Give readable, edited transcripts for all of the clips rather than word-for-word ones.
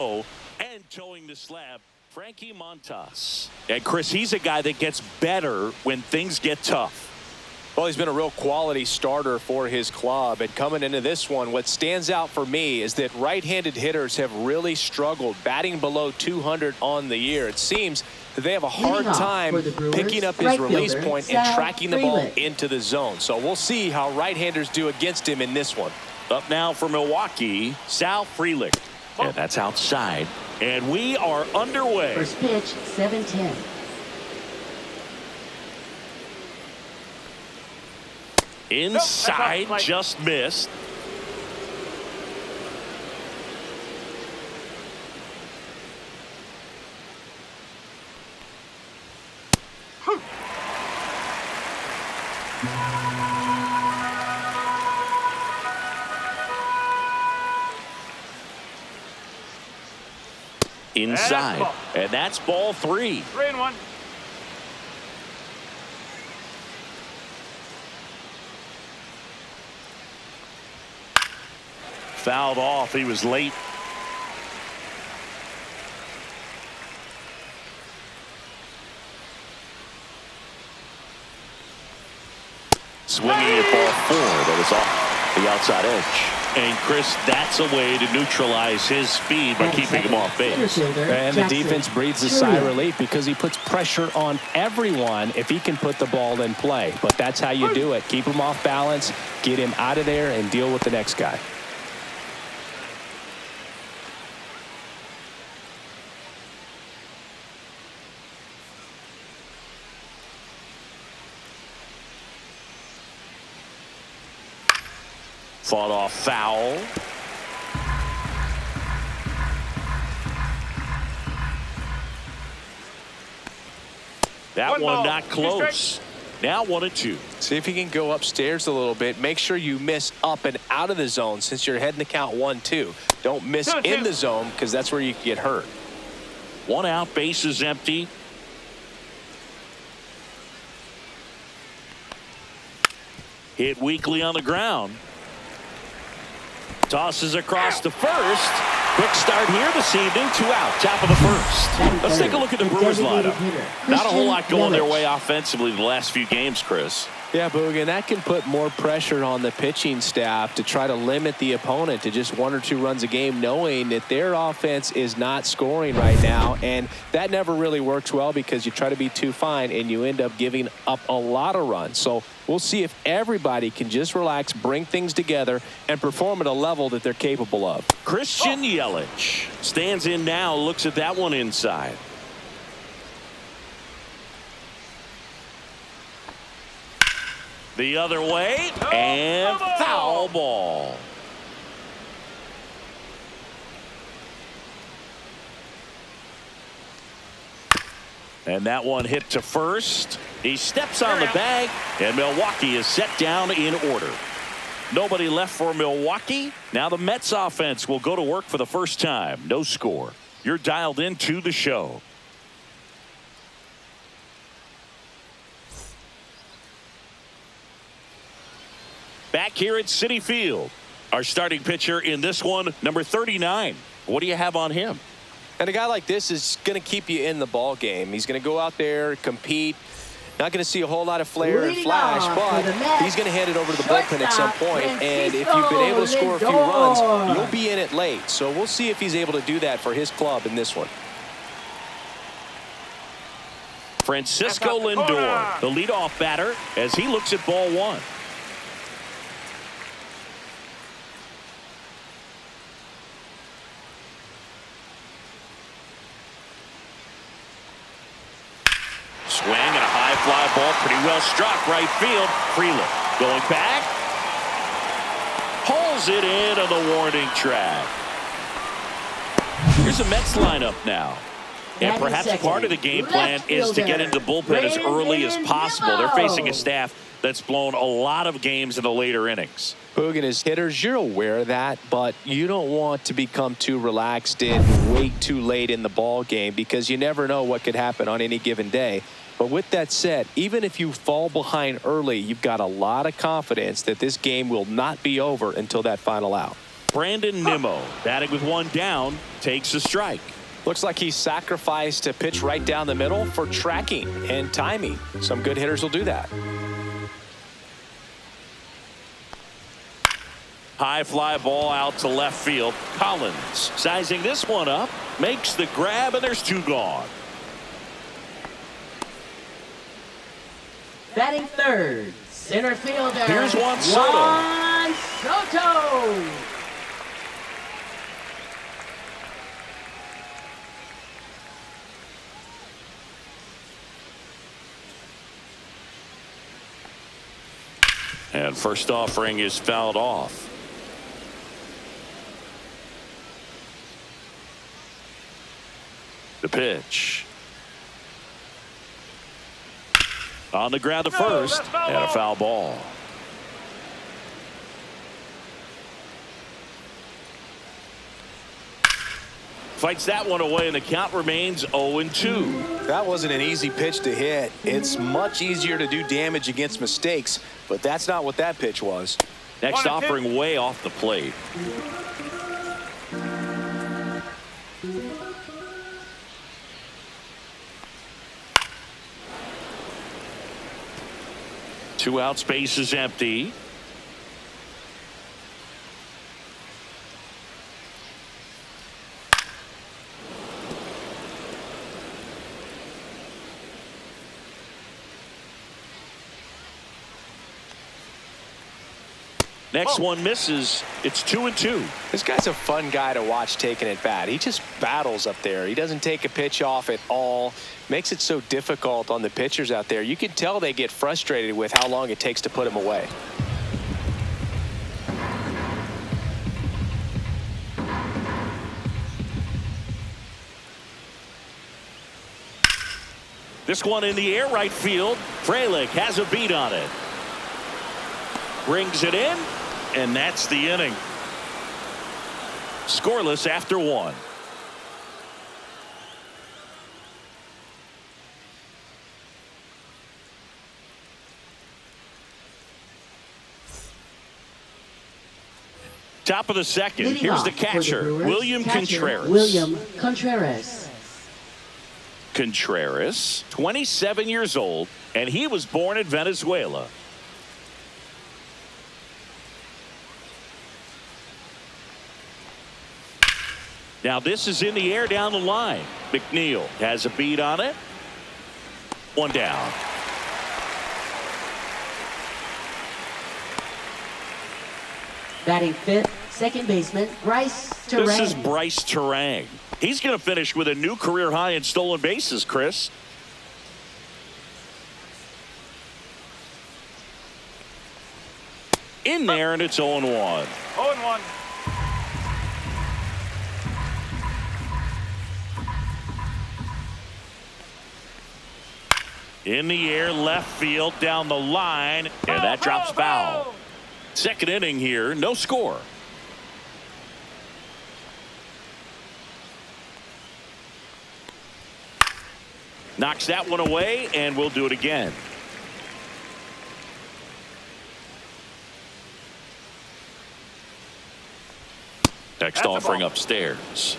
And towing the slab, Frankie Montas. And Chris, he's a guy that gets better when things get tough. Well, he's been a real quality starter for his club. And coming into this one, what stands out for me is that right-handed hitters have really struggled, batting below 200 on the year. It seems that they have a hard time picking up his release point and tracking the ball into the zone. So we'll see how right-handers do against him in this one. Up now for Milwaukee, Sal Frelick. And that's outside. And we are underway. First pitch, 7-10. Inside, just missed. Inside. And that's ball 3. 3-1. Fouled off. He was late. Swinging at ball 4. That was off the outside edge. And Chris, that's a way to neutralize his speed by keeping him off base. And the defense breathes a sigh of relief because he puts pressure on everyone if he can put the ball in play. But that's how you do it. Keep him off balance, get him out of there, and deal with the next guy. Fought off foul. That one not close. Now 1-2. See if you can go upstairs a little bit. Make sure you miss up and out of the zone since you're heading to count 1-2. Don't miss in the zone because that's where you get hurt. 1 out, base is empty. Hit weakly on the ground. Tosses across to first. Quick start here this evening. 2 out, top of the first. Let's take a look at the Brewers lineup. Not a whole lot going their way offensively the last few games, Chris. Yeah, Boog, and that can put more pressure on the pitching staff to try to limit the opponent to just 1 or 2 runs a game, knowing that their offense is not scoring right now. And that never really works well because you try to be too fine and you end up giving up a lot of runs. So we'll see if everybody can just relax, bring things together, and perform at a level that they're capable of. Christian Yelich stands in now, looks at that one inside. The other way, and foul ball. And that one hit to first. He steps on the bag, and Milwaukee is set down in order. Nobody left for Milwaukee. Now the Mets offense will go to work for the first time. No score. You're dialed into the show. Back here at Citi Field, our starting pitcher in this one, number 39. What do you have on him? And a guy like this is going to keep you in the ball game. He's going to go out there, compete. Not going to see a whole lot of flair and flash, but he's going to hand it over to the bullpen at some point. And if you've been able to score a few runs, you'll be in it late. So we'll see if he's able to do that for his club in this one. Francisco Lindor, the leadoff batter, as he looks at ball 1. Swing and a high fly ball, pretty well struck right field. Frelick going back, pulls it in on the warning track. Here's the Mets lineup now. And perhaps part of the game plan is to get into the bullpen as early as possible. They're facing a staff that's blown a lot of games in the later innings. Hogan, as hitters, you're aware of that, but you don't want to become too relaxed and wait too late in the ball game because you never know what could happen on any given day. But with that said, even if you fall behind early, you've got a lot of confidence that this game will not be over until that final out. Brandon Nimmo, batting with one down, takes a strike. Looks like he sacrificed a pitch right down the middle for tracking and timing. Some good hitters will do that. High fly ball out to left field. Collins sizing this one up, makes the grab, and there's two gone. Batting third, center fielder. Here's Juan Soto. Juan Soto. And first offering is fouled off. The pitch. On the ground to first, and a foul ball. Fights that one away, and the count remains 0-2. That wasn't an easy pitch to hit. It's much easier to do damage against mistakes, but that's not what that pitch was. Next offering way off the plate. Two out, space is empty. Next one misses. It's 2-2. This guy's a fun guy to watch taking at bat. He just battles up there. He doesn't take a pitch off at all. Makes it so difficult on the pitchers out there. You can tell they get frustrated with how long it takes to put him away. This one in the air right field. Frelick has a beat on it. Brings it in, and that's the inning. Scoreless after one. Top of the second. Leading Here's off the for the catcher, Brewers, William Contreras. William Contreras. Contreras, 27 years old, and he was born in Venezuela. Now this is in the air down the line. McNeil has a beat on it. One down. Batting fifth, second baseman Bryce Terang. This is Bryce Terang. He's going to finish with a new career high in stolen bases, Chris. In there, and it's 0-1. 0-1. In the air, left field, down the line, and that drops foul. Second inning here, no score. Knocks that one away, and we'll do it again. Next offering upstairs.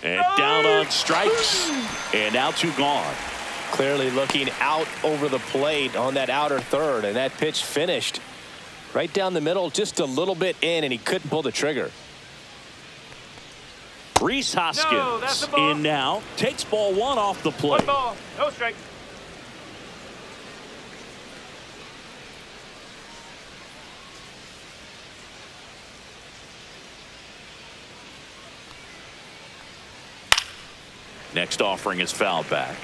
And down on strikes, and now two gone. Clearly looking out over the plate on that outer third, and that pitch finished right down the middle, just a little bit in, and he couldn't pull the trigger. Rhys Hoskins in now, takes ball one off the plate. One ball, no strike. Next offering is fouled back.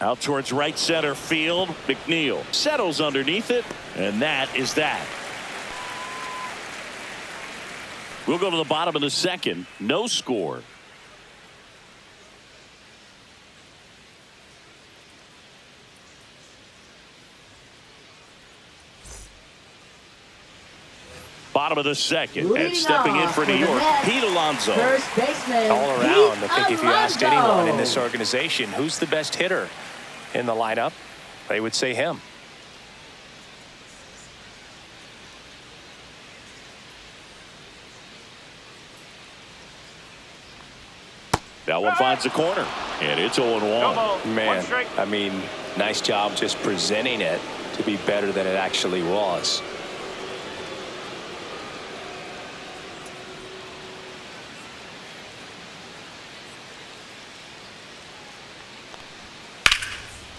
Out towards right center field. McNeil settles underneath it, and that is that. We'll go to the bottom of the second. No score. bottom of the second. Leading And stepping in off for New the York, Mets, Pete Alonso. First baseman. All around, Pete I think if you asked Alonso. anyone in this organization who's the best hitter in the lineup, they would say him. That one finds the corner, and it's 0-1. No ball. One Man, strike. I mean, nice job just presenting it to be better than it actually was.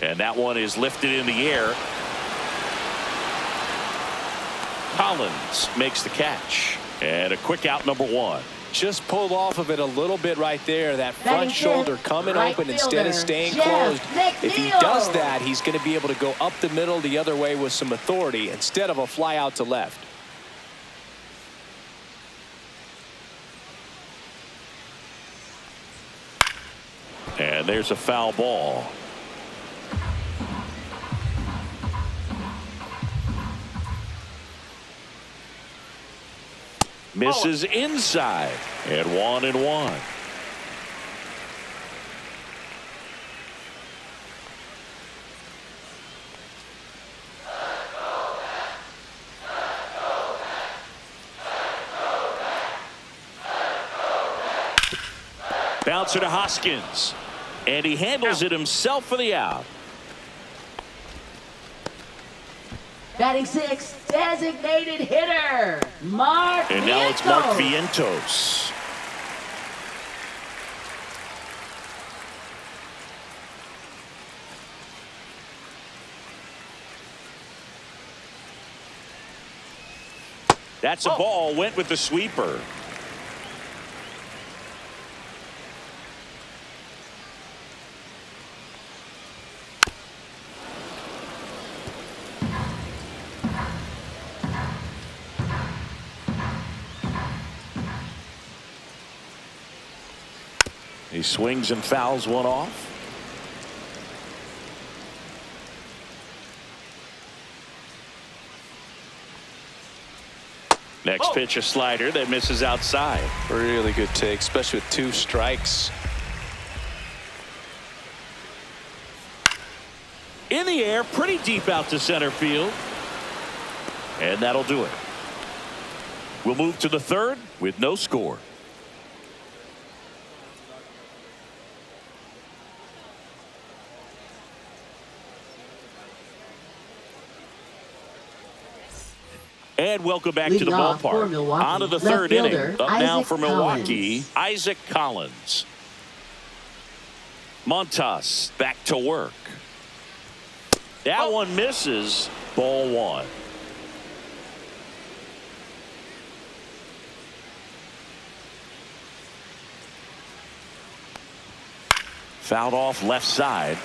And that one is lifted in the air. Collins makes the catch. And a quick out, number 1. Just pulled off of it a little bit right there. That Batting front shoulder fifth, coming right open instead of fielder, staying Jeff closed. If he McNeil. does that, he's going to be able to go up the middle the other way with some authority instead of a fly out to left. And there's a foul ball. Misses inside. And 1-1. Bouncer to Hoskins. And he handles it himself for the out. Batting 6, designated hitter, Mark And now it's Mark Vientos. Vientos. That's a ball. Went with the sweeper. He swings and fouls one off. Next pitch, a slider that misses outside. Really good take, especially with 2 strikes. In the air, pretty deep out to center field. And that'll do it. We'll move to the 3rd with no score. And welcome back to the Leading off for ballpark. Milwaukee, On to the left 3rd inning. fielder, Up now Isaac for Milwaukee, Collins. Isaac Collins. Montas back to work. That one misses. Ball 1. Fouled off left side.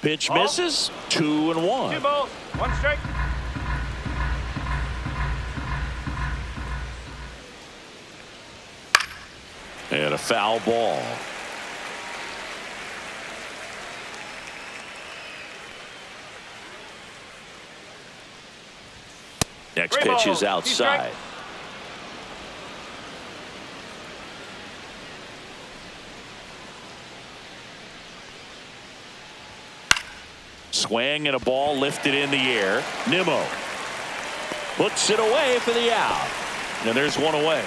Pitch misses. 2-1. 2 balls. 1 strike. And a foul ball. Next Three pitch balls. is 2 outside. strikes. Swing and a ball lifted in the air. Nimmo puts it away for the out. And there's one away.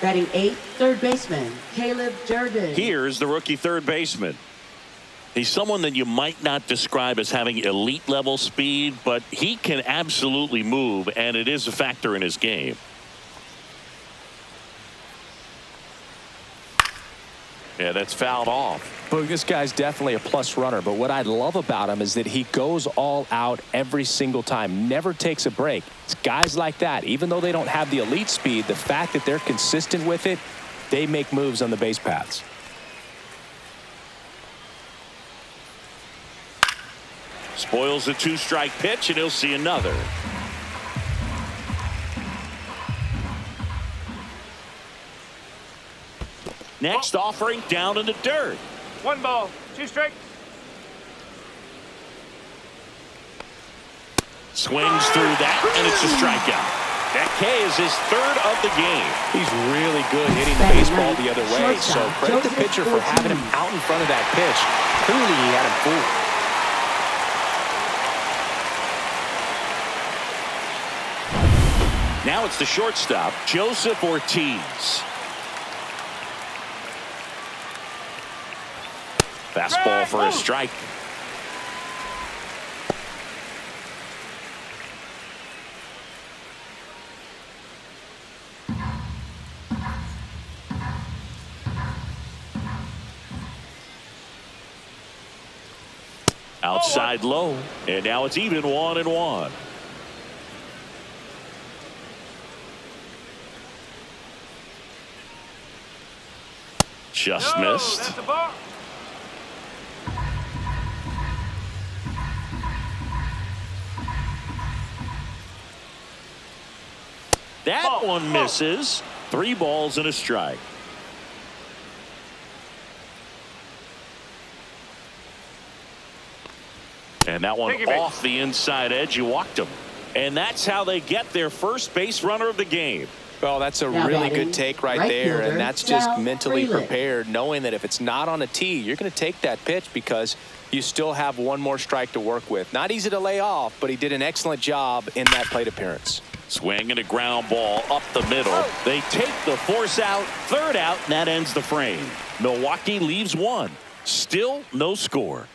Batting 8, third baseman, Caleb Durden. Here's the rookie third baseman. He's someone that you might not describe as having elite level speed, but he can absolutely move, and it is a factor in his game. Yeah, that's fouled off. But this guy's definitely a plus runner. But what I love about him is that he goes all out every single time, never takes a break. It's guys like that, even though they don't have the elite speed, the fact that they're consistent with it, they make moves on the base paths. Spoils a 2-strike pitch, and he'll see another. Next offering down in the dirt. 1 ball, 2 strikes. Swings through that, and it's a strikeout. That K is his 3rd of the game. He's really good hitting the baseball the other way. So credit the pitcher for having him out in front of that pitch. Clearly he had him fooled. Now it's the shortstop, Joseph Ortiz. Fastball for a strike. Outside low, and now it's even 1-1. Just missed. That's a ball. That one misses. 3 balls and a strike. And that one off the inside edge. You walked him. And that's how they get their first base runner of the game. Well, that's a really good take right there, and that's just mentally prepared, knowing that if it's not on a tee, you're going to take that pitch because you still have one more strike to work with. Not easy to lay off, but he did an excellent job in that plate appearance. Swing and a ground ball up the middle. They take the force out, 3rd out, and that ends the frame. Milwaukee leaves 1. Still no score.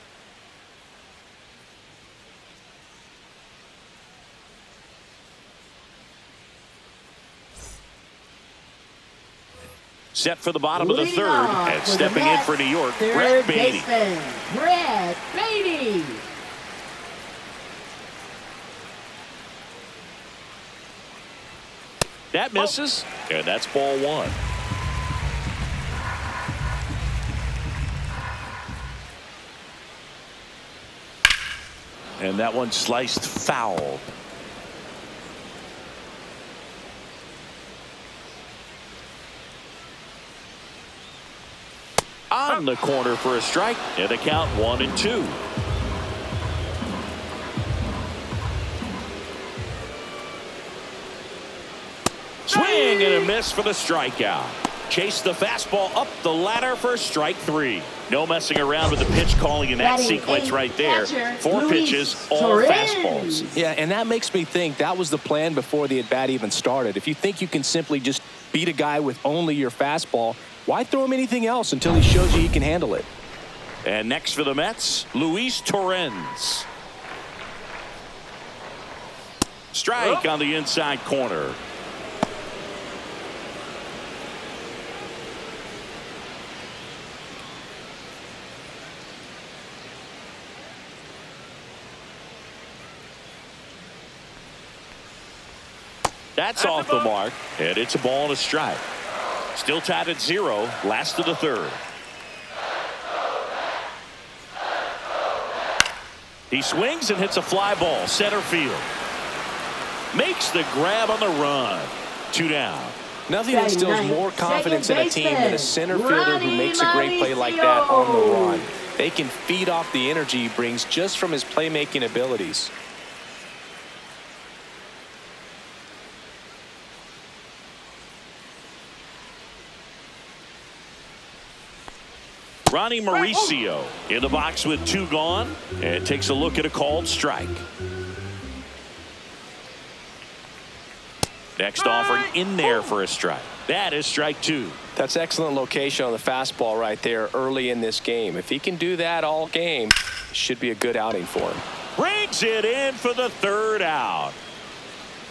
Set for the bottom of the 3rd, and stepping in for New York, Brett Beatty. Brett Beatty. That misses, and that's ball 1. And that one sliced foul. On the corner for a strike, and a count 1-2. Swing and a miss for the strikeout. Chase the fastball up the ladder for strike 3. No messing around with the pitch calling in that sequence right there. 4 pitches, all fastballs. Yeah, and that makes me think that was the plan before the at-bat even started. If you think you can simply just beat a guy with only your fastball, why throw him anything else until he shows you he can handle it? And next for the Mets, Luis Torrens. Strike on the inside corner. That's off the mark, and it's a ball and a strike. Still tied at 0, last of the 3rd. He swings and hits a fly ball, center field. Makes the grab on the run. 2 down. Nothing instills more confidence in a team than a center fielder who makes a great play like that on the run. They can feed off the energy he brings just from his playmaking abilities. Ronnie Mauricio in the box with 2 gone, and takes a look at a called strike. Next offering in there for a strike. That is strike 2. That's excellent location on the fastball right there early in this game. If he can do that all game, it should be a good outing for him. Brings it in for the 3rd out.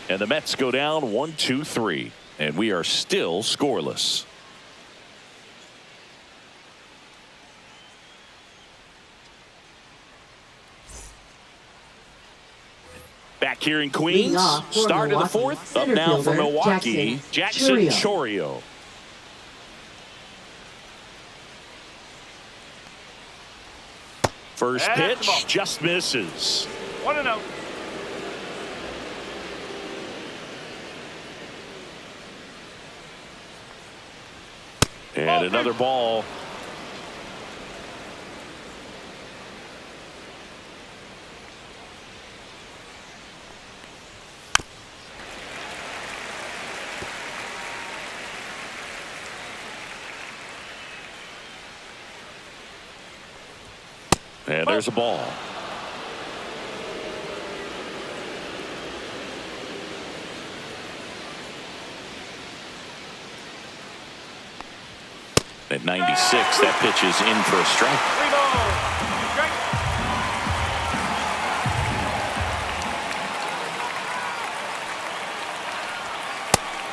And the Mets go down 1-2-3, and we are still scoreless. Back here in Queens, start of the 4th, up now for Milwaukee, Jackson Chourio. First pitch just misses. 1-0. And another ball. And there's a ball. At 96, that pitch is in for a strike. 3 balls. Strike.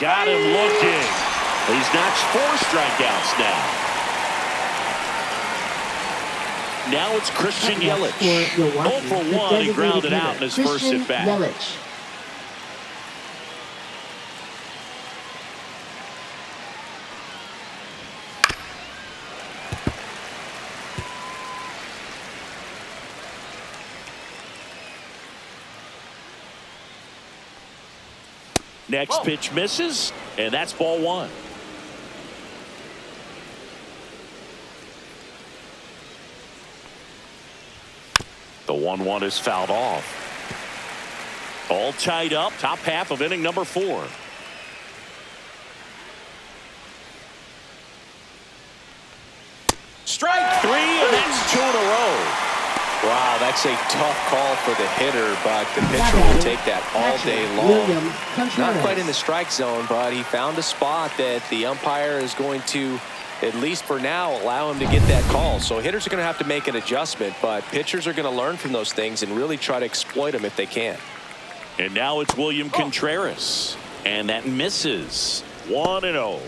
Got him looking. He's notched 4 strikeouts now. Now it's Christian Yelich. 0 for 1. He grounded out in his first at bat. Yelich. Next pitch misses, and that's ball 1. The 1-1 is fouled off. All tied up, top half of inning number 4. Strike 3, and that's 2 in a row. Wow, that's a tough call for the hitter, but the pitcher will take that all day long. Not quite in the strike zone, but he found a spot that the umpire is going to, at least for now, allow him to get that call. So hitters are going to have to make an adjustment, but pitchers are going to learn from those things and really try to exploit them if they can. And now it's William Contreras, and that misses. 1-0.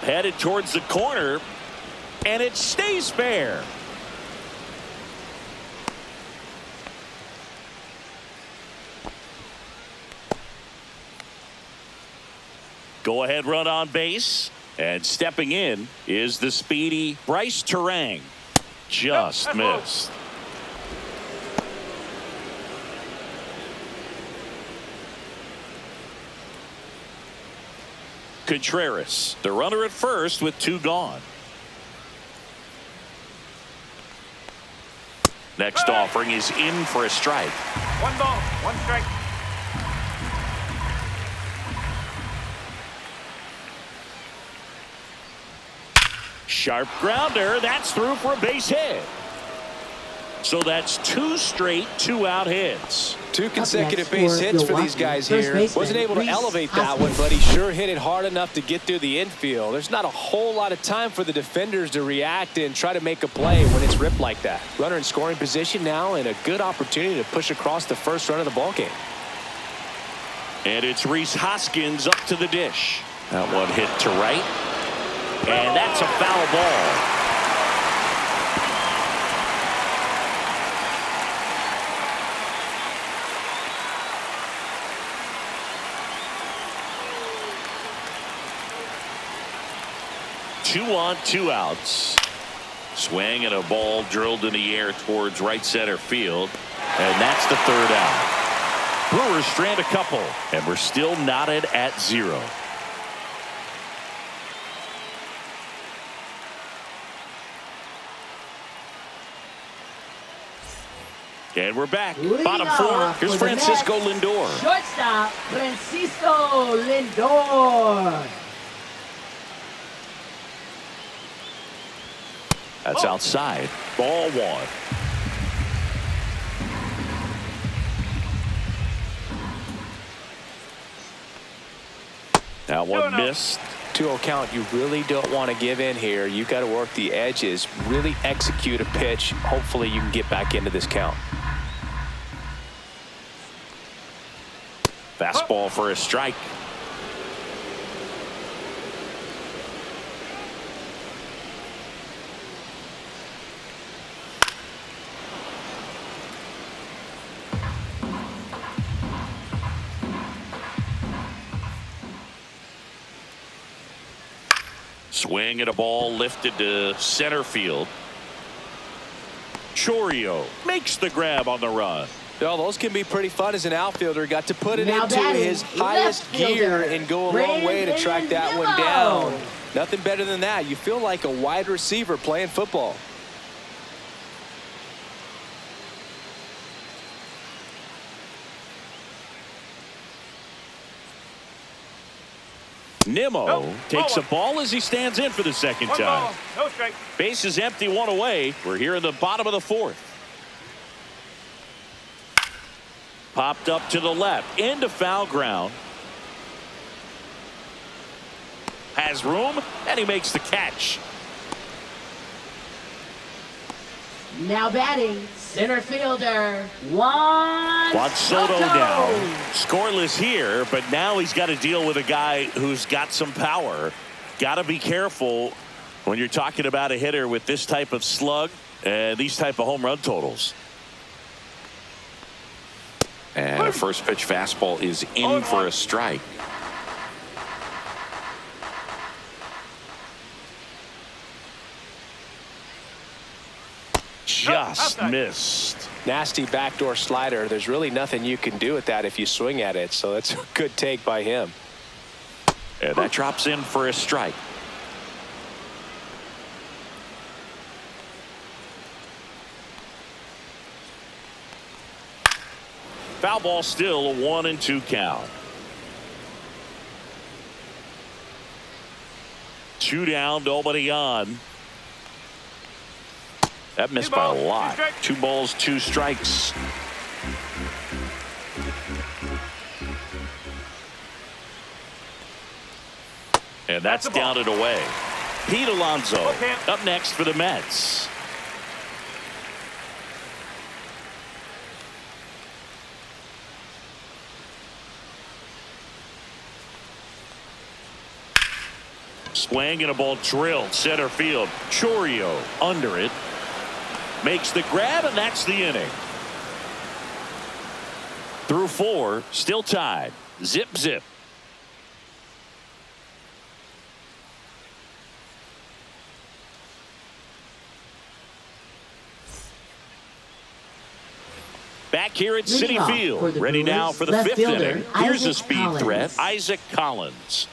Headed towards the corner, and it stays fair. Go ahead run on base, and stepping in is the speedy Bryce Terang. Just missed. Contreras, the runner at first with 2 gone. Next offering is in for a strike. 1 ball, 1 strike. Sharp grounder, that's through for a base hit. So that's 2 straight 2-out hits. 2 consecutive base hits for these guys here. Wasn't able to elevate that one, but he sure hit it hard enough to get through the infield. There's not a whole lot of time for the defenders to react and try to make a play when it's ripped like that. Runner in scoring position now, and a good opportunity to push across the first run of the ball game. And it's Rhys Hoskins up to the dish. That one hit to right. And that's a foul ball. Two on, 2 outs. Swing and a ball drilled in the air towards right center field. And that's the 3rd out. Brewers strand a couple, and we're still knotted at 0. And we're back. Bottom 4. Here's Francisco Lindor. Shortstop, Francisco Lindor. That's outside. Ball 1. That one missed. 2-0 count. You really don't want to give in here. You got to work the edges, really execute a pitch. Hopefully you can get back into this count. Fastball for a strike. Swing and a ball lifted to center field. Chourio makes the grab on the run. Well, those can be pretty fun as an outfielder. Got to put it Now into batting, his highest left fielder, gear and go a long way to track that one down. Brandon Nothing better than that. You feel like a wide receiver playing football. Nimmo Nope. takes a Ball. ball as he stands in for the second One time. ball, no strike. Base is empty, one away. We're here in the bottom of the fourth. Popped up to the left into foul ground. Has room and he makes the catch. Now batting, center fielder, Juan Soto down. Scoreless here, but now he's got to deal with a guy who's got some power. Got to be careful when you're talking about a hitter with this type of slug and these type of home run totals. And a first pitch fastball is in for a strike. Just missed. Nasty backdoor slider. There's really nothing you can do with that if you swing at it. So that's a good take by him. And that drops in for a strike. Foul ball, still a 1-2 count. 2 down, nobody on. That missed by a lot. 2 balls, 2 strikes. And that's down and away. Pete Alonso up next for the Mets. Swing and a ball drilled center field. Chourio under it. Makes the grab, and that's the inning. Through 4, still tied. Zip, zip. Back here at Citi Leading off Field. for the Ready Brewers, now for the left 5th fielder, inning. Here's a Isaac speed Collins. threat. Isaac Collins.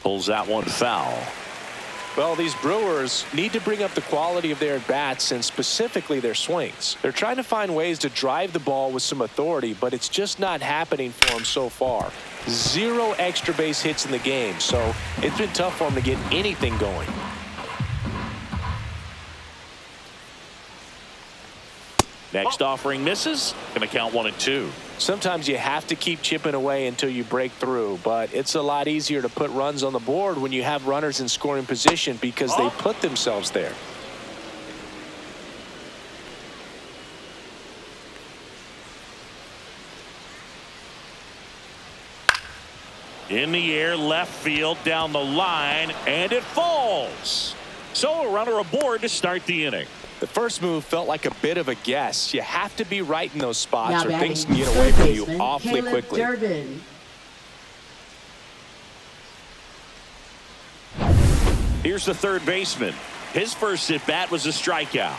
Pulls that one foul. Well, these Brewers need to bring up the quality of their at-bats and specifically their swings. They're trying to find ways to drive the ball with some authority, but it's just not happening for them so far. 0 extra base hits in the game, so it's been tough for them to get anything going. Next offering misses. Going to count 1-2. Sometimes you have to keep chipping away until you break through, but it's a lot easier to put runs on the board when you have runners in scoring position because they put themselves there. In the air, left field, down the line, and it falls. So a runner aboard to start the inning. The first move felt like a bit of a guess. You have to be right in those spots Now or things can batting, get away third from you baseman, awfully Caleb quickly. Durbin. Here's the third baseman. His first at bat was a strikeout.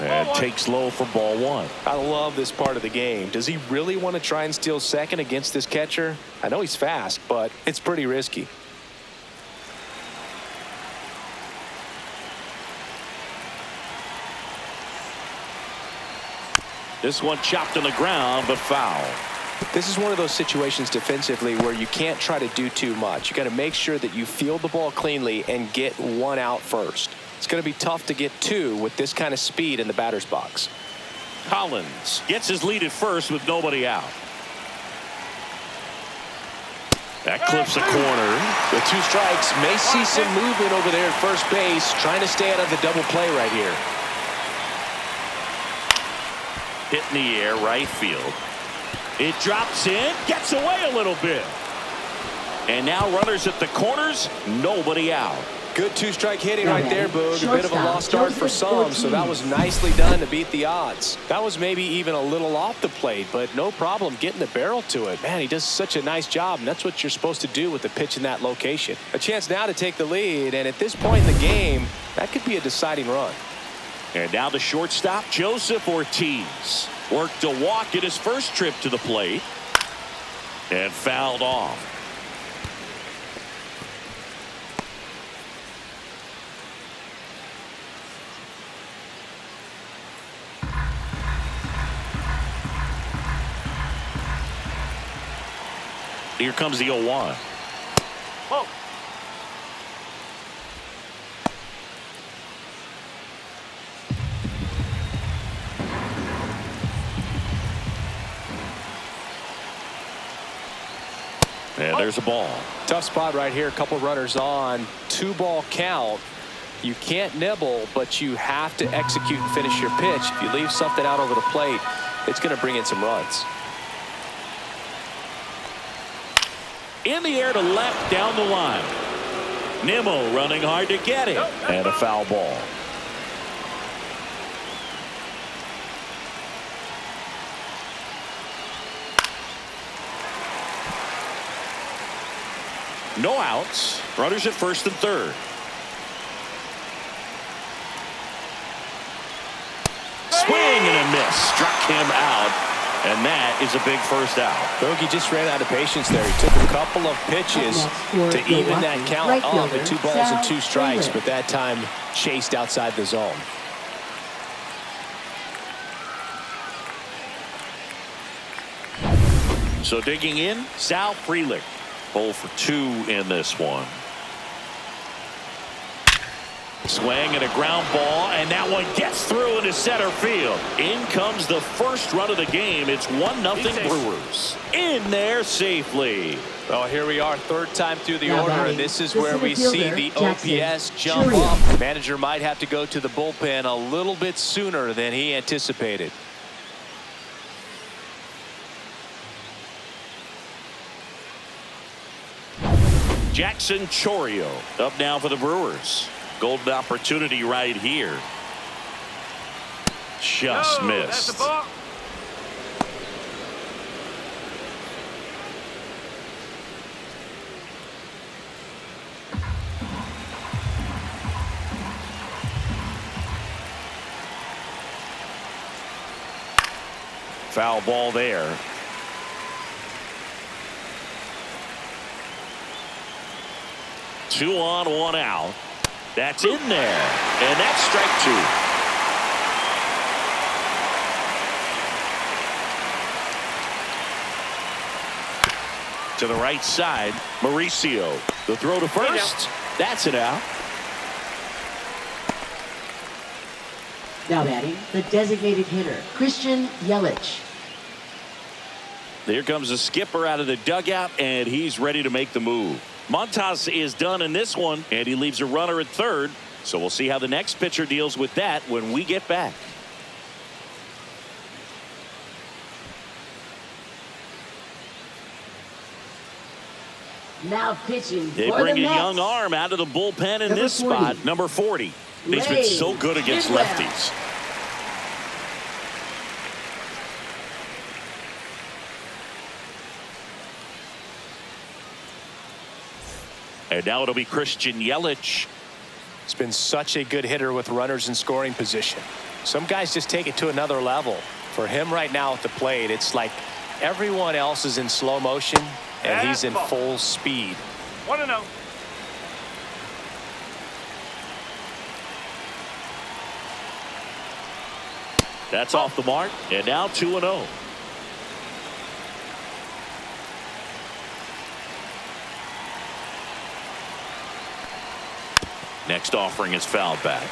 And takes low for ball 1. I love this part of the game. Does he really want to try and steal second against this catcher? I know he's fast, but it's pretty risky. This one chopped on the ground, but foul. This is one of those situations defensively where you can't try to do too much. You got to make sure that you field the ball cleanly and get 1 out first. It's going to be tough to get 2 with this kind of speed in the batter's box. Collins gets his lead at first with nobody out. That clips a corner. With 2 strikes, may see some movement over there at first base, trying to stay out of the double play right here. Hit in the air, right field. It drops in, gets away a little bit. And now runners at the corners, nobody out. Good 2-strike hitting right there, Boog. A bit of a Shortstop, lost start for Joseph some, so that Ortiz. was nicely done to beat the odds. That was maybe even a little off the plate, but no problem getting the barrel to it. Man, he does such a nice job, and that's what you're supposed to do with the pitch in that location. A chance now to take the lead, and at this point in the game, that could be a deciding run. And now the shortstop, Joseph Ortiz. Worked a walk in his first trip to the plate. And fouled off. Here comes the 0-1. Whoa. And there's a ball. Tough spot right here. A couple runners on. 2-ball count. You can't nibble, but you have to execute and finish your pitch. If you leave something out over the plate, it's going to bring in some runs. In the air to left, down the line. Nimmo running hard to get it. And a foul ball. No outs. Runners at first and third. Swing and a miss. Struck him out. And that is a big first out. Bogey just ran out of patience there. He took a couple of pitches to even that count up at 2 balls and 2 strikes, but that time chased outside the zone. So digging in, Sal Frelick. 0 for 2 in this one. Swing and a ground ball, and that one gets through into center field. In comes the first run of the game. It's 1-0 Brewers. In there safely. Well, here we are, third time through the order, and this is where we center see fielder, the Jackson OPS jump Chourio. up. The manager might have to go to the bullpen a little bit sooner than he anticipated. Jackson Chourio up now for the Brewers. Golden opportunity right here. Just No, missed. that's a ball. Foul ball there. Two on, 1 out. That's in there. And that's strike 2. To the right side, Mauricio. The throw to first. That's it out. Now batting, the designated hitter, Christian Yelich. Here comes the skipper out of the dugout, and he's ready to make the move. Montas is done in this one, and he leaves a runner at third. So we'll see how the next pitcher deals with that when we get back. Now pitching They for bring the a Mets. young arm out of the bullpen in Number this 40. spot. Number 40. He's been so good against Bidwell. lefties. And now it'll be Christian Yelich. He's been such a good hitter with runners in scoring position. Some guys just take it to another level. For him right now at the plate, it's like everyone else is in slow motion and he's in full speed. 1-0. That's off the mark. And now 2-0. Next offering is fouled back.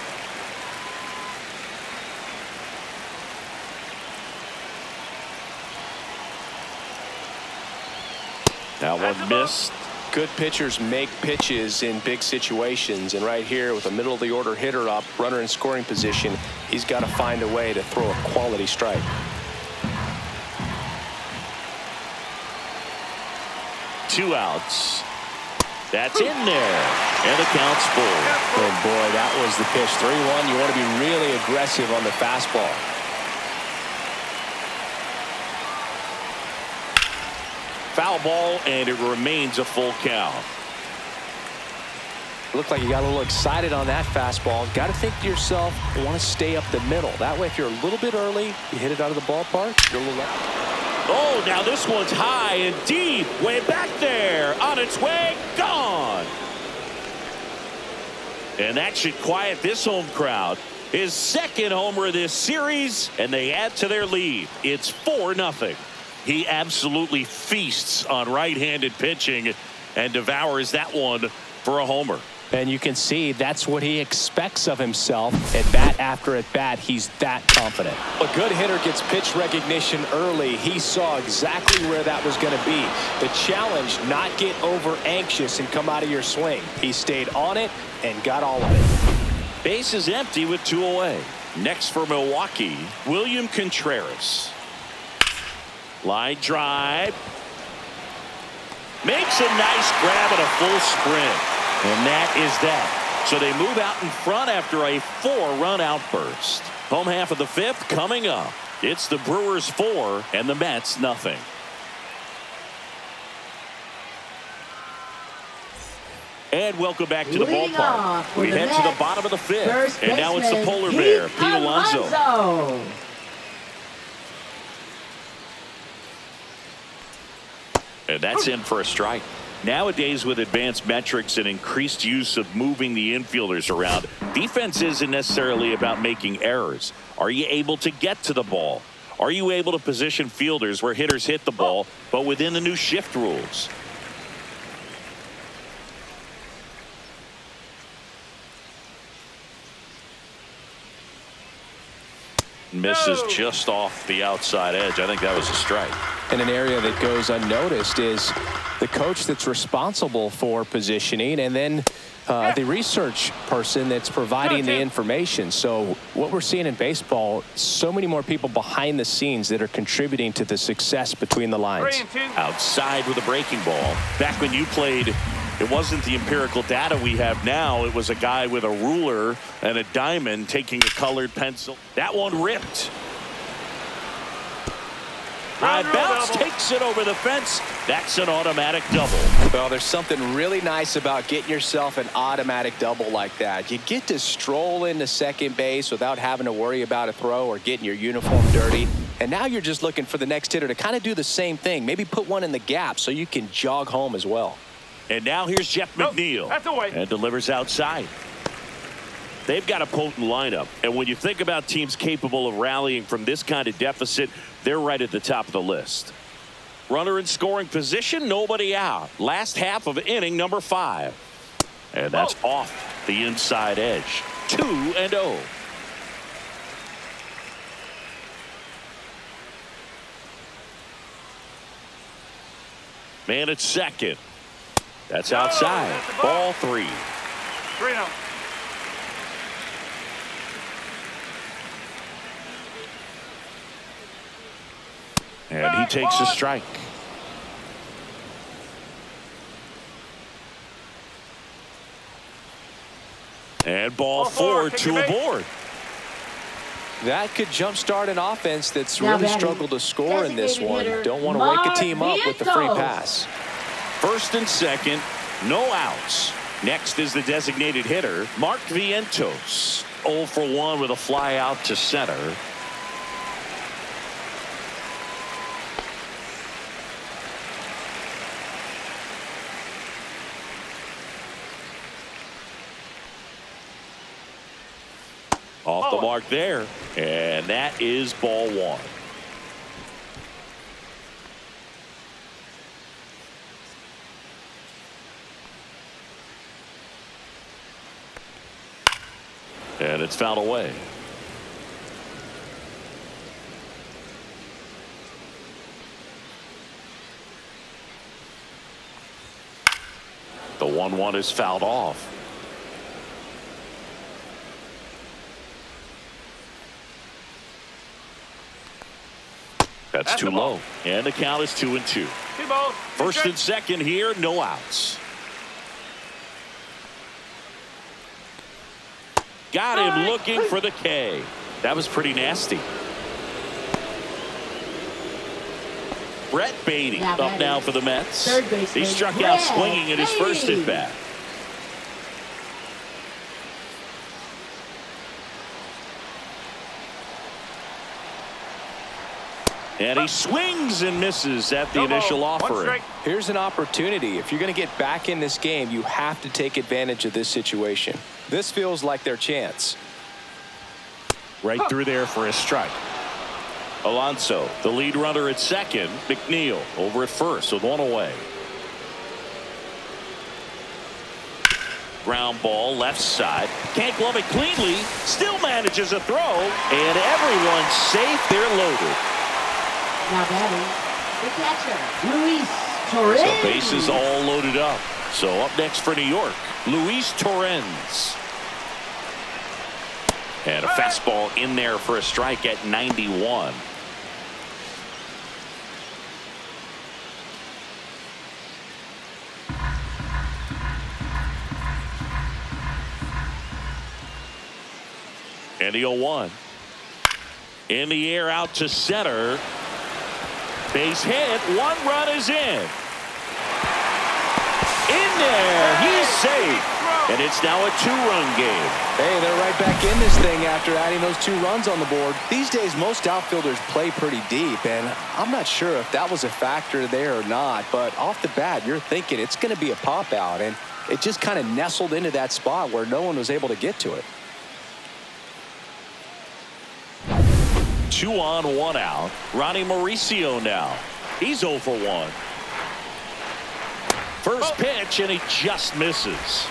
That one missed. Good pitchers make pitches in big situations, and right here with a middle of the order hitter up, runner in scoring position, he's got to find a way to throw a quality strike. Two outs. That's in there. And the count's full. Oh boy, that was the pitch. 3-1. You want to be really aggressive on the fastball. Foul ball, and it remains a full count. Looked like you got a little excited on that fastball. Got to think to yourself, you want to stay up the middle. That way, if you're a little bit early, you hit it out of the ballpark, you're a little... Oh, now this one's high and deep. Way back there. On its way. Gone. And that should quiet this home crowd. His second homer of this series, and they add to their lead. It's 4-0. He absolutely feasts on right-handed pitching and devours that one for a homer. And you can see that's what he expects of himself. At bat after at bat, he's that confident. A good hitter gets pitch recognition early. He saw exactly where that was going to be. The challenge, not get over anxious and come out of your swing. He stayed on it and got all of it. Base is empty with 2 away. Next for Milwaukee, William Contreras. Line drive. Makes a nice grab and a full sprint. And that is that. So they move out in front after a 4-run outburst. Home half of the 5th coming up. It's the Brewers 4 and the Mets nothing. And welcome back to the ballpark. We head to the bottom of the 5th. And now it's the polar bear, Pete Alonso. And that's in for a strike. Nowadays, with advanced metrics and increased use of moving the infielders around, defense isn't necessarily about making errors. Are you able to get to the ball? Are you able to position fielders where hitters hit the ball, but within the new shift rules? Misses just off the outside edge. I think that was a strike. And an area that goes unnoticed is the coach that's responsible for positioning, and then the research person that's providing the information. So what we're seeing in baseball, so many more people behind the scenes that are contributing to the success between the lines. Outside with a breaking ball. Back when you played, it wasn't the empirical data we have now. It was a guy with a ruler and a diamond taking a colored pencil. That one ripped. High bounce takes it over the fence. That's an automatic double. Well, there's something really nice about getting yourself an automatic double like that. You get to stroll into second base without having to worry about a throw or getting your uniform dirty. And now you're just looking for the next hitter to kind of do the same thing. Maybe put one in the gap so you can jog home as well. And now here's Jeff McNeil. That's away. And delivers outside. They've got a potent lineup. And when you think about teams capable of rallying from this kind of deficit, they're right at the top of the list. Runner in scoring position, nobody out. Last half of inning number 5. And that's off the inside edge. 2-0. Man at second. That's outside. Ball 3. 3-0. And he takes a strike. And ball 4, 2 aboard. That could jumpstart an offense that's really struggled to score in this one. Don't want to wake a team up with the free pass. First and second, no outs. Next is the designated hitter, Mark Vientos. 0 for 1 with a fly out to center. Off the mark there, and that is ball 1. And it's fouled away. The 1-1 is fouled off. That's too low. And the count is 2-2. 2 balls. First and second here, no outs. Got him looking for the K. That was pretty nasty. Brett Beatty up now for the Mets. He struck out swinging in his first at bat. And he swings and misses at the initial offering. Here's an opportunity. If you're going to get back in this game, you have to take advantage of this situation. This feels like their chance. Right through there for a strike. Alonso, the lead runner at second. McNeil over at first with one away. Ground ball left side. Can't glove it cleanly. Still manages a throw. And everyone's safe. They're loaded. Now batting, the catcher, Luis Torres. So bases all loaded up. So up next for New York, Luis Torres. And a fastball in there for a strike at 91. And the 0-1. In the air out to center. Base hit. One run is in. In there. He's safe. And it's now a 2-run game. Hey, they're right back in this thing after adding those 2 runs on the board. These days, most outfielders play pretty deep, and I'm not sure if that was a factor there or not, but off the bat, you're thinking it's going to be a pop-out, and it just kind of nestled into that spot where no one was able to get to it. 2 on, 1 out. Ronnie Mauricio now. He's 0 for 1. First pitch, and he just misses.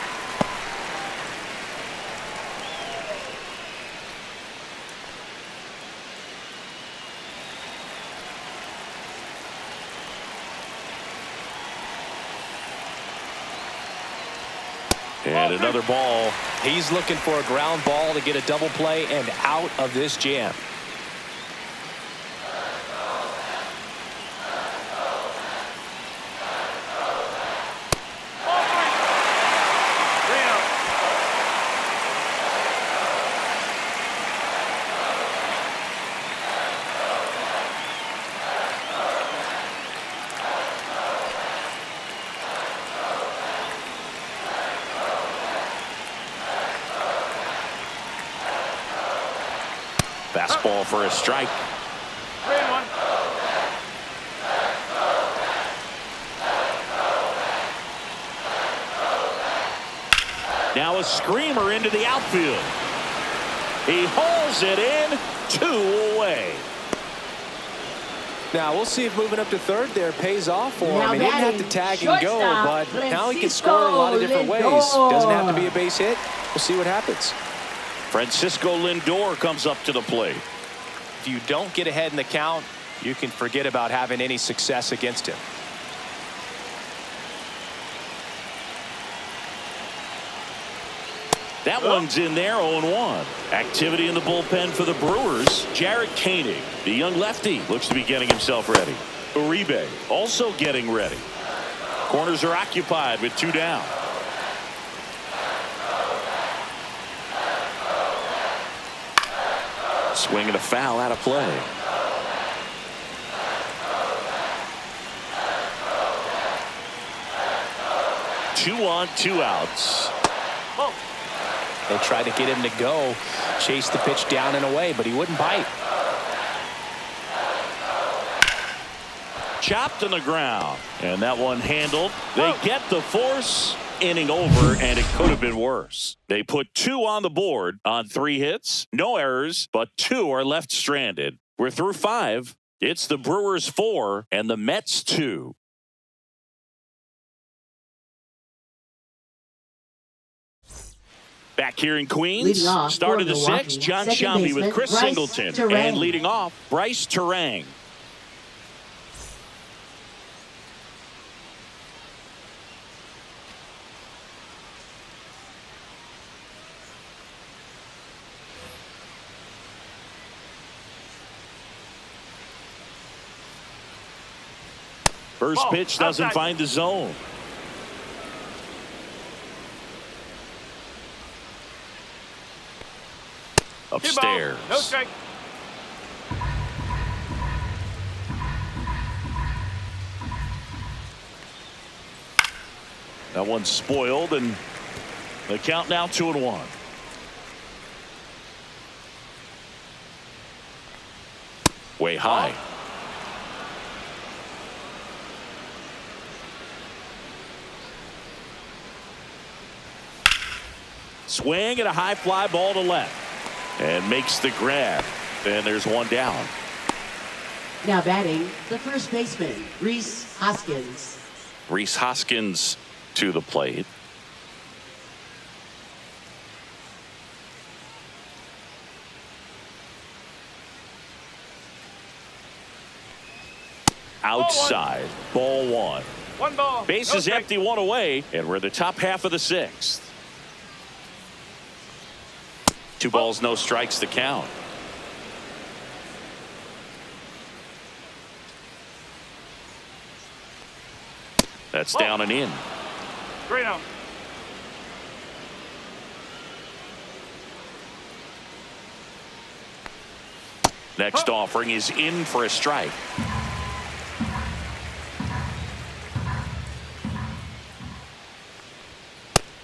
And another ball. He's looking for a ground ball to get a double play and out of this jam. Fastball for a strike. 3-1. Now a screamer into the outfield. He hauls it in. 2 away. Now, we'll see if moving up to third there pays off for him. Now He didn't have to tag and go, shortstop, but now he can score in a lot of different ways. Doesn't have to be a base hit. We'll see what happens. Francisco Lindor comes up to the plate. If you don't get ahead in the count, you can forget about having any success against him. That one's in there, 0-1. Activity in the bullpen for the Brewers. Jarrett Koenig, the young lefty, looks to be getting himself ready. Uribe also getting ready. Corners are occupied with 2 down. Swing and a foul out of play. Two on, 2 outs. They tried to get him to go, chase the pitch down and away, but he wouldn't bite. Chopped on the ground, and that one handled. They get the force. Inning over, and it could have been worse. They put 2 on the board on 3 hits. No errors, but 2 are left stranded. We're through 5. It's the Brewers 4 and the Mets 2. Back here in Queens, Leading off start of the for 6th, John Milwaukee, Sciambi second with Chris baseman, Bryce Singleton. Terang. And leading off, Bryce Terang. First pitch doesn't outside. find the zone. Upstairs. No strike. That one's spoiled, and the count now 2-1. Way high. Swing and a high fly ball to left. And makes the grab. And there's 1 down. Now batting, the first baseman, Rhys Hoskins. Rhys Hoskins to the plate. Outside, ball one. One ball. Base no is strike. empty, one away, and we're in the top half of the sixth. 2 balls, no strikes to count. That's down and in. 3-0. Next offering is in for a strike.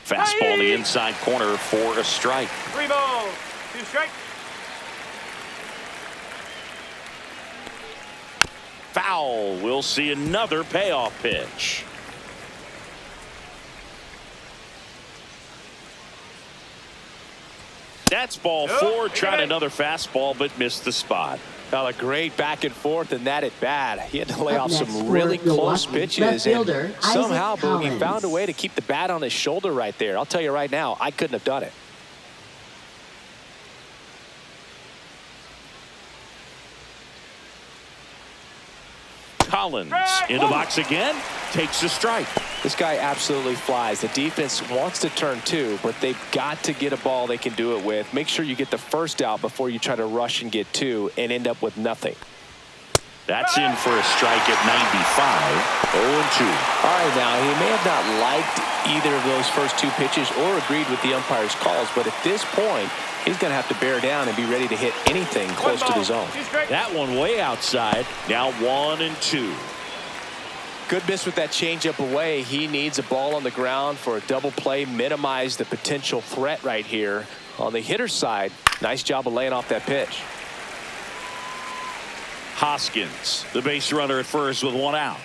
Fastball in the inside corner for a strike. 3 balls. 2 strikes. Foul. We'll see another payoff pitch. That's ball four. Tried another fastball, but missed the spot. Now a great back and forth and that at bat. He had to lay Up off next some for really close Milwaukee, pitches. left fielder, And somehow, Isaac Boogie Collins. found a way to keep the bat on his shoulder right there. I'll tell you right now, I couldn't have done it. Collins in the box again. Takes a strike. This guy absolutely flies. The defense wants to turn two, but they've got to get a ball they can do it with. Make sure you get the first out before you try to rush and get two and end up with nothing. That's in for a strike at 95. 0-2. All right, now, he may have not liked either of those first two pitches or agreed with the umpire's calls, but at this point, he's going to have to bear down and be ready to hit anything close to the zone. 2 strikes. That one way outside. Now 1-2. Good miss with that changeup away. He needs a ball on the ground for a double play, minimize the potential threat right here. On the hitter's side, nice job of laying off that pitch. Hoskins, the base runner at first with one out.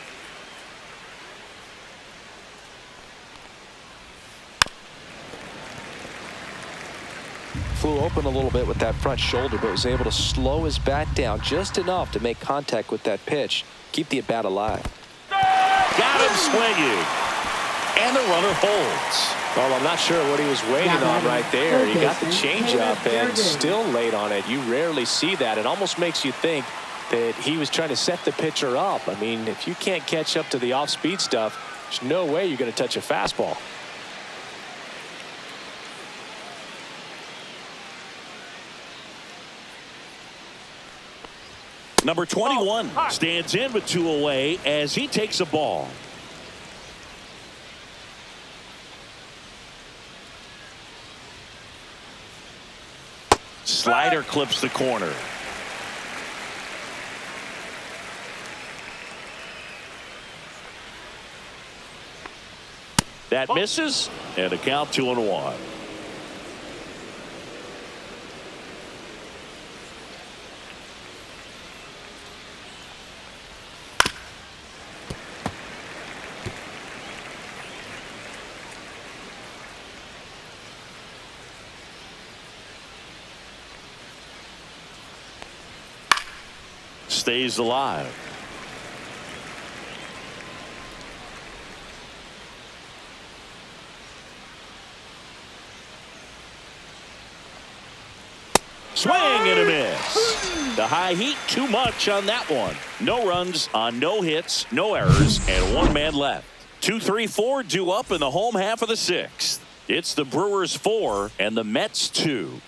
Flew open a little bit with that front shoulder, but was able to slow his bat down just enough to make contact with that pitch. Keep the at-bat alive. Got him swinging. And the runner holds. Well, I'm not sure what he was waiting on right there. He got the changeup and still laid on it. You rarely see that. It almost makes you think that he was trying to set the pitcher up. I mean, if you can't catch up to the off-speed stuff, there's no way you're going to touch a fastball. Number 21 stands in with two away as he takes a ball. Slider clips the corner. That misses, and a count 2-1. Stays alive. Swing and a miss. The high heat too much on that one. No runs on no hits, no errors, and one man left. 2-3-4 due up in the home half of the sixth. It's the Brewers 4 and the Mets 2.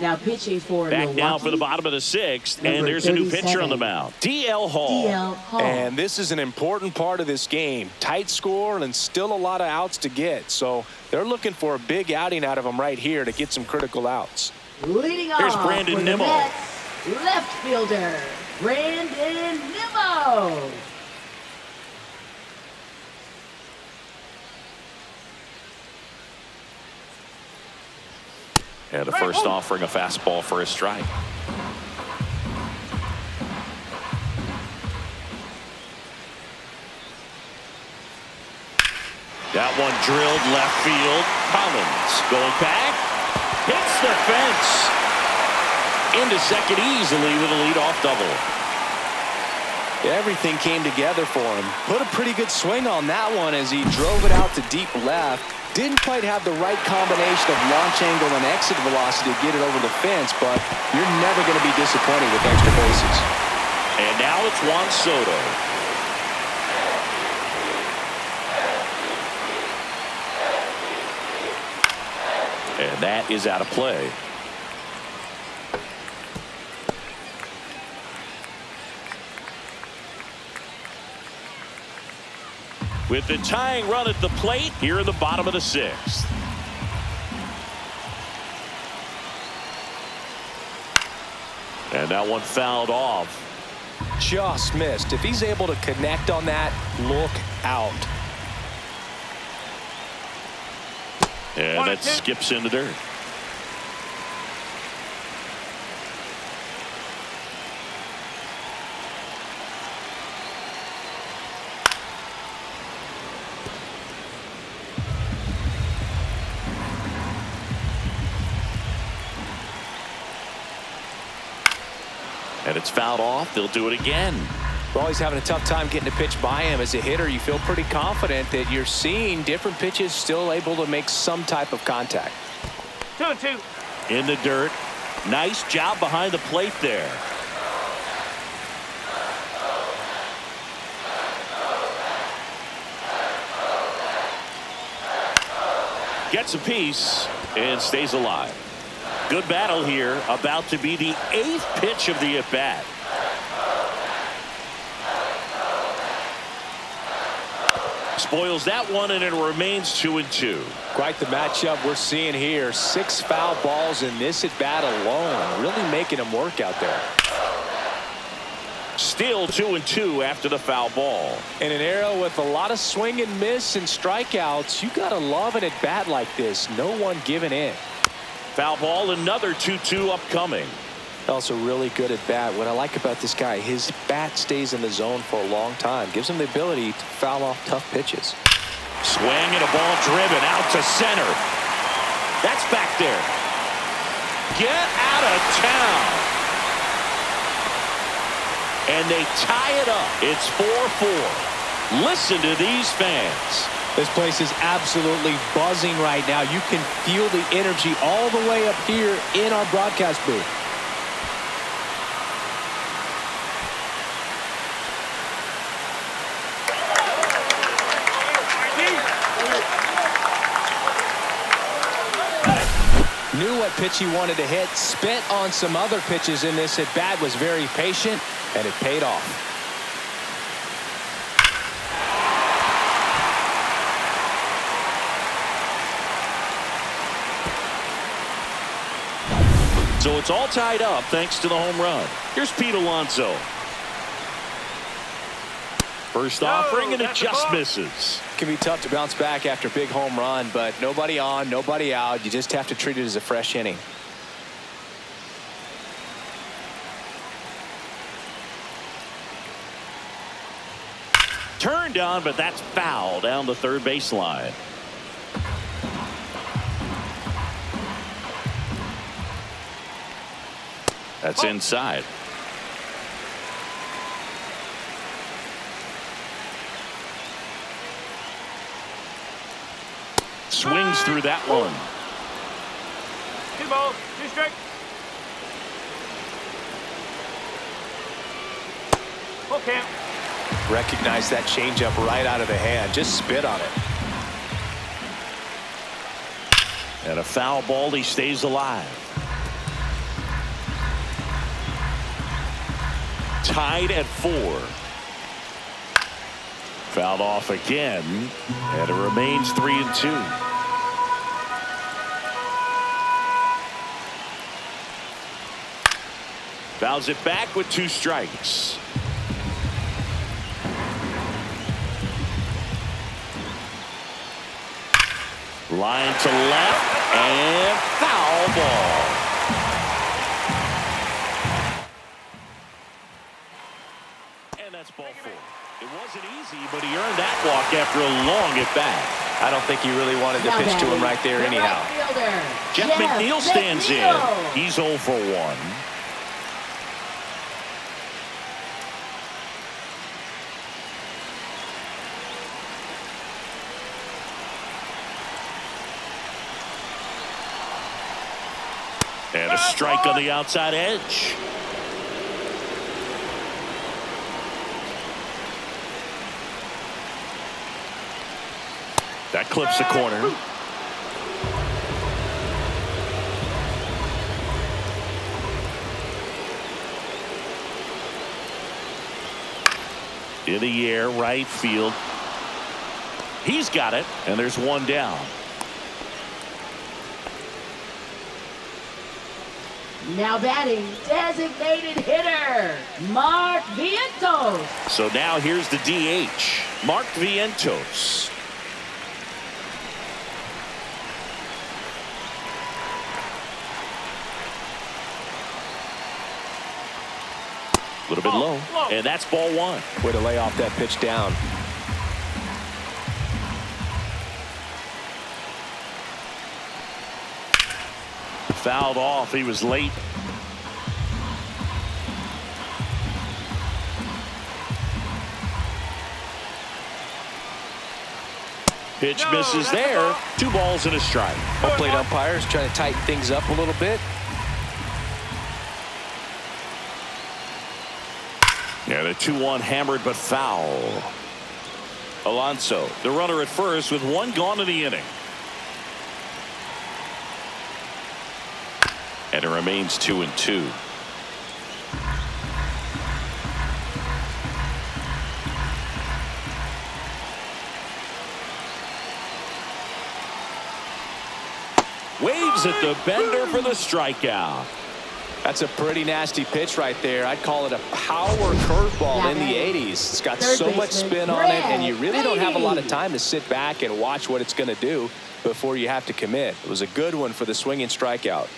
Now pitching for Back Milwaukee. now for the bottom of the sixth, and Number there's a new pitcher on the 37. mound. D.L. Hall. D.L. Hall. And this is an important part of this game. Tight score and still a lot of outs to get. So they're looking for a big outing out of him right here to get some critical outs. Leading Here's off Brandon for the Nimmo. Mets, left fielder, Brandon Nimmo. And the first offering a fastball for a strike. That one drilled left field. Collins going back. Hits the fence. into second easily with a leadoff double. Everything came together for him. Put a pretty good swing on that one as he drove it out to deep left. Didn't quite have the right combination of launch angle and exit velocity to get it over the fence, but you're never going to be disappointed with extra bases. And now it's Juan Soto. And that is out of play. With the tying run at the plate here in the bottom of the sixth. And that one fouled off. Just missed. If he's able to connect on that, look out. And that skips in the dirt. And it's fouled off. They'll do it again. We're always having a tough time getting a pitch by him. As a hitter, you feel pretty confident that you're seeing different pitches still able to make some type of contact. 2-2. In the dirt. Nice job behind the plate there. Gets a piece and stays alive. Good battle here. About to be the 8th pitch of the at-bat. Spoils that one, and it remains 2-2. Quite the matchup we're seeing here. 6 foul balls in this at-bat alone. Really making him work out there. Still 2-2 after the foul ball. In an era with a lot of swing and miss and strikeouts, you got to love an at-bat like this. No one giving in. Foul ball, another 2-2 upcoming. Also really good at bat. What I like about this guy, his bat stays in the zone for a long time. Gives him the ability to foul off tough pitches. Swing and a ball driven out to center. That's back there. Get out of town. And they tie it up. It's 4-4. Listen to these fans. This place is absolutely buzzing right now. You can feel the energy all the way up here in our broadcast booth. Knew what pitch he wanted to hit. Spent on some other pitches in this at bat. Was very patient, and it paid off. So it's all tied up thanks to the home run. Here's Pete Alonso. First offering, and it just misses. Can be tough to bounce back after a big home run, but nobody on, nobody out. You just have to treat it as a fresh inning. Turned on, but that's foul down the third baseline. That's inside. Swings through that one. 2 balls, 2 strikes. Full count. Recognize that changeup right out of the hand. Just spit on it. And a foul ball. He stays alive. Tied at 4. Fouled off again, and it remains 3-2. Fouls it back with 2 strikes. Line to left, and foul ball. And that's ball 4. It wasn't easy, but he earned that walk after a long at bat. I don't think he really wanted to pitch to him right there anyhow. Jeff McNeil stands in. He's 0 for 1. And a strike on the outside edge. That clips the corner. In the air, right field. He's got it, and there's one down. Now batting, designated hitter, Mark Vientos. So now here's the DH, Mark Vientos. A little bit low, and that's ball one. Way to lay off that pitch down. Fouled off. He was late. Pitch misses there. 2 balls and a strike. Home plate umpires trying to tighten things up a little bit. And a 2-1 hammered but foul. Alonso, the runner at first with 1 gone in the inning. And it remains 2-2. Waves at the bender for the strikeout. That's a pretty nasty pitch right there. I'd call it a power curveball in the 80s. It's got so much spin on it, and you really don't have a lot of time to sit back and watch what it's going to do before you have to commit. It was a good one for the swinging strikeout.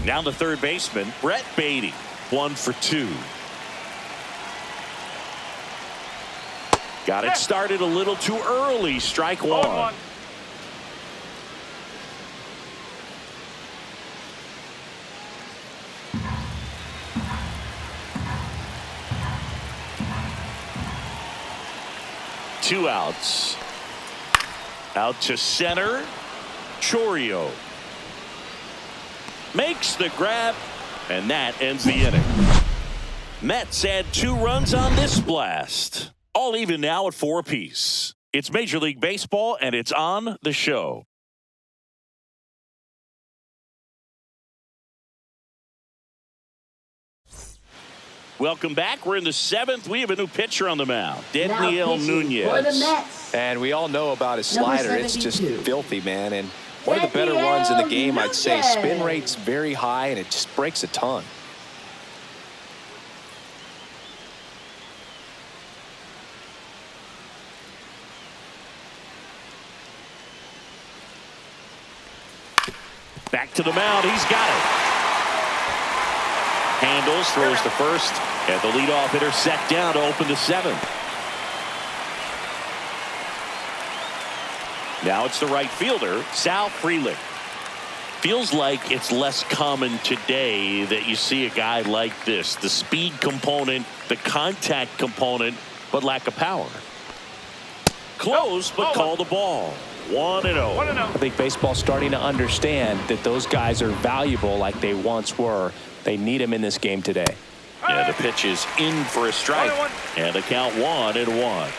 Now the third baseman, Brett Beatty, 1 for 2. Got it started a little too early. Strike 1. Two outs. Out to center. Chourio makes the grab, and that ends the inning. Mets add 2 runs on this blast. All even now at 4 apiece. It's Major League Baseball, and it's on the show. Welcome back. We're in the 7th. We have a new pitcher on the mound, Daniel Nunez. For the Mets. And we all know about his slider. It's just 72. filthy, man. And one of the better ones in the game, I'd say. Spin rate's very high, and it just breaks a ton. Back to the mound. He's got it. Handles, throws to first, and the leadoff hitter set down to open the 7th. Now it's the right fielder, Sal Frelick. Feels like it's less common today that you see a guy like this. The speed component, the contact component, but lack of power. Close, but call the ball. 1-0. I think baseball's starting to understand that those guys are valuable like they once were. They need them in this game today. Yeah, the pitch is in for a strike. And the count 1-1.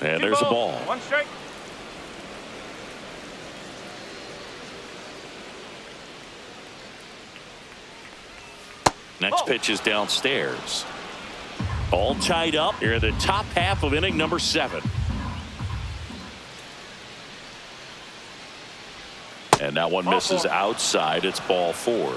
And there's a ball. 1 strike. Next pitch is downstairs. All tied up here in the top half of inning number 7. And that one misses outside. It's ball 4.